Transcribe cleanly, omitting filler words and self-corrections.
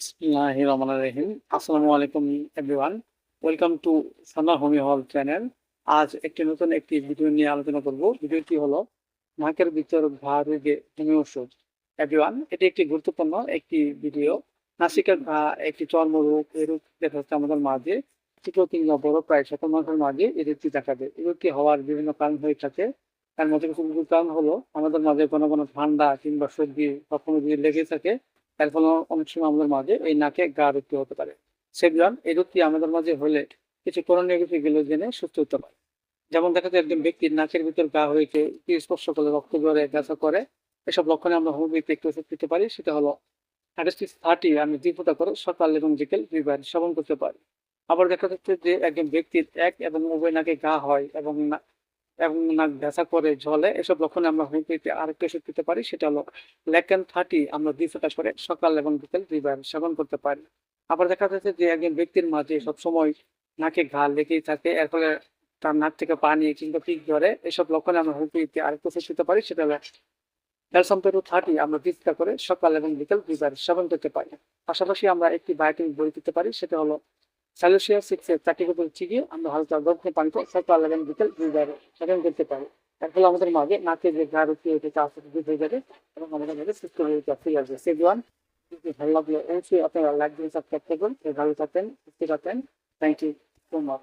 বিসমিল্লাহির রহমানির রহিম। আসসালামু আলাইকুম এভরিওয়ান। ওয়েলকাম টু সানা হোমি হল চ্যানেল। আজ একটি ভিডিও নিয়ে আলোচনা করব। ভিডিওটি হলো নাকের ভিতর ঘা রোগে হোমি ওষুধ। এভরিওয়ান, এটি একটি গুরুত্বপূর্ণ একটি ভিডিও। নাসিকের ঘা একটি চর্মরোগ। এই রোগ দেখা যাচ্ছে আমাদের মাঝে ছোট কিংবা বড় প্রায় সকল মানুষের মাঝে এই রোগটি দেখা দেয়। এই রোগটি হওয়ার বিভিন্ন কারণ হয়ে থাকে। তার মধ্যে কিছু কিছু কারণ হলো আমাদের মাঝে কোনো কোনো ঠান্ডা কিংবা সর্দি কখনো যদি লেগে থাকে, এর ফলে অনেক সময় আমাদের মাঝে এই নাকে গা রোগটি হতে পারে। সেগুলান এই রোগটি আমাদের মাঝে হলে কিছু করণীয় বিষয়গুলো জেনে সুস্থ হতে পারে। যেমন দেখা যায় একজন ব্যক্তির নাকের ভিতর গা হয়েছে, স্পর্শ করলে রক্ত ঝরে, ব্যথা করে, এসব লক্ষণে আমরা হোমিওপ্যাথি একটু ওষুধ দিতে পারি। সেটা হলো অ্যাডাস্টিস 30 আমি 2 ফোঁটা করে সকাল এবং বিকেল 2 বার সেবন করতে পারি। আবার দেখা যাচ্ছে যে একজন ব্যক্তির এক এবং উভয় নাকে ঘা হয় এবং নাক ব্যথা করে, জ্বলে, এসব লক্ষণে আমরা হোমিওপ্যাথিতে আরেকটা ওষুধ দিতে পারি। সেটা হলো লেকেন 30 আমরা 2 ফোঁটা করে সকাল এবং বিকেল 2 বার সেবন করতে পারি। আবার দেখা যাচ্ছে যে একজন ব্যক্তির মাঝে সবসময় নাকে ঘা লেগেই থাকে, এর ফলে তার নাক থেকে পানি কিংবা পিক ধরে, এসব লক্ষণে আমরা হোমিওপ্যাথিতে আরেকটা ওষুধ দিতে পারি। সেটা হলো ক্যালসাম 30 আমরা 2 ফোঁটা করে সকাল এবং বিকেল 2 বার সেবন করতে পারি। পাশাপাশি আমরা একটি বায়োটিক বই দিতে পারি। সেটা হলো স্যালোসিয়া 6 এর 4টি বোতল চিকিয়ে আমরা হালকা গরম পানিতে সকাল এবং বিকেল 2 বার সেবন করতে পারি। এর ফলে আমাদের মাঝে নাকে যে ঘা রুটি হয়েছে তা আস্তে আস্তে হয়ে যাবে এবং আমাদের মাঝে সুস্থ হয়ে ফিরে আসবে। সেগুয়ান, যদি ভালো লাগলে অবশ্যই আপনারা লাইক দিয়ে সাবস্ক্রাইব করবেন। ভালো থাকবেন, সুস্থ থাকবেন। Thank you so much.